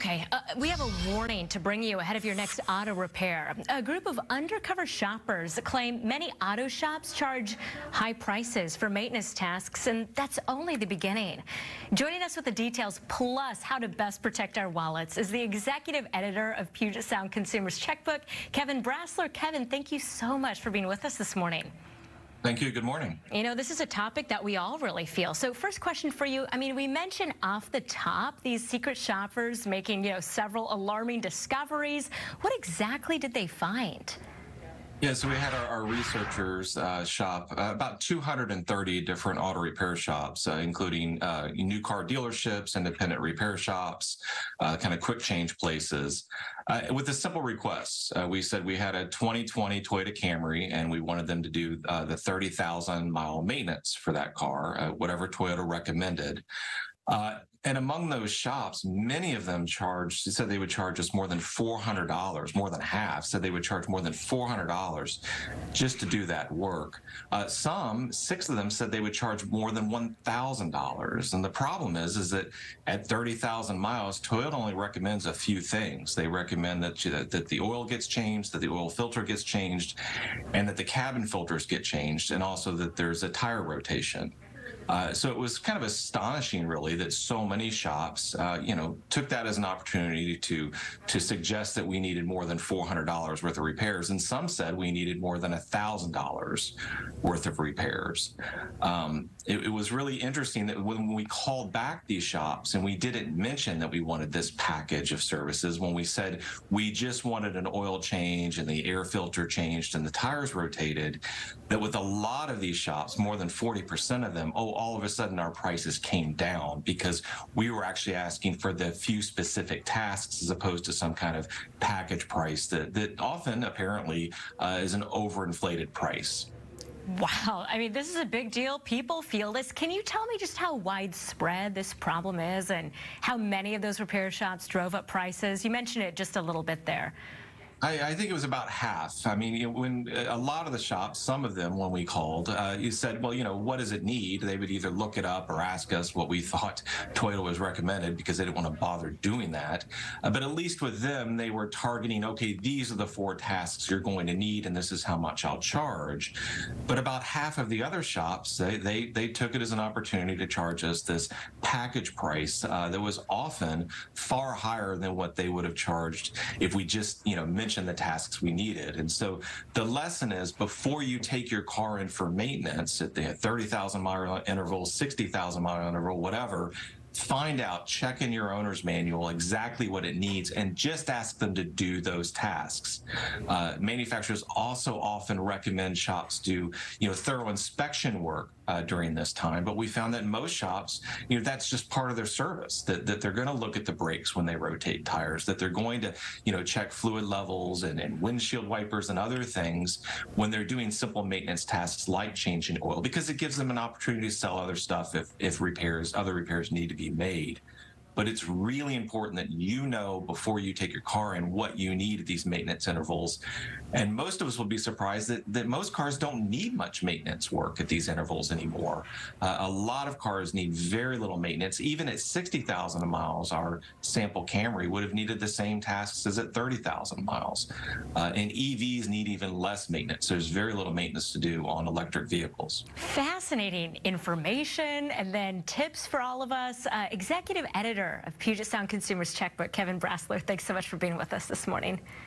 Okay, we have a warning to bring you ahead of your next auto repair. A group of undercover shoppers claim many auto shops charge high prices for maintenance tasks, and that's only the beginning. Joining us with the details, plus how to best protect our wallets, is the executive editor of Puget Sound Consumer's Checkbook, Kevin Brassler. Kevin, thank you so much for being with us this morning. Thank you. Good morning. You know, this is a topic that we all really feel. So first question for you. I mean, we mentioned off the top these secret shoppers making, several alarming discoveries. What exactly did they find? Yeah, so we had our researchers shop about 230 different auto repair shops, including new car dealerships, independent repair shops, kind of quick change places, with a simple request. We said we had a 2020 Toyota Camry, and we wanted them to do the 30,000-mile maintenance for that car, whatever Toyota recommended. And among those shops, many of them said they would charge us more than $400, more than half said they would charge more than $400 just to do that work. Six of them said they would charge more than $1,000. And the problem is that at 30,000 miles, Toyota only recommends a few things. They recommend that the oil gets changed, that the oil filter gets changed, and that the cabin filters get changed, and also that there's a tire rotation. So it was kind of astonishing, really, that so many shops, took that as an opportunity to suggest that we needed more than $400 worth of repairs, and some said we needed more than $1,000 worth of repairs. It was really interesting that when we called back these shops, and we didn't mention that we wanted this package of services, when we said we just wanted an oil change and the air filter changed and the tires rotated, that with a lot of these shops, more than 40% of them, all of a sudden our prices came down because we were actually asking for the few specific tasks as opposed to some kind of package price that often apparently is an overinflated price. Wow. I mean, this is a big deal. People feel this. Can you tell me just how widespread this problem is and how many of those repair shops drove up prices? You mentioned it just a little bit there. I think it was about half. I mean, when a lot of the shops, some of them, when we called, you said, well, what does it need? They would either look it up or ask us what we thought Toyota was recommended because they didn't want to bother doing that. But at least with them, they were targeting, okay, these are the 4 tasks you're going to need, and this is how much I'll charge. But about half of the other shops, they took it as an opportunity to charge us this package price that was often far higher than what they would have charged if we just, mentioned the tasks we needed. And so the lesson is, before you take your car in for maintenance at the 30,000-mile interval, 60,000-mile interval, whatever, find out, check in your owner's manual exactly what it needs, and just ask them to do those tasks. Manufacturers also often recommend shops do, thorough inspection work during this time, but we found that most shops, that's just part of their service, that they're going to look at the brakes when they rotate tires, that they're going to, check fluid levels and windshield wipers and other things when they're doing simple maintenance tasks like changing oil, because it gives them an opportunity to sell other stuff if other repairs need to be made. But it's really important that before you take your car in what you need at these maintenance intervals. And most of us will be surprised that most cars don't need much maintenance work at these intervals anymore. A lot of cars need very little maintenance. Even at 60,000 miles, our sample Camry would have needed the same tasks as at 30,000 miles. And EVs need even less maintenance. There's very little maintenance to do on electric vehicles. Fascinating information, and then tips for all of us. Executive editor of Puget Sound Consumer's Checkbook, Kevin Brassler, thanks so much for being with us this morning.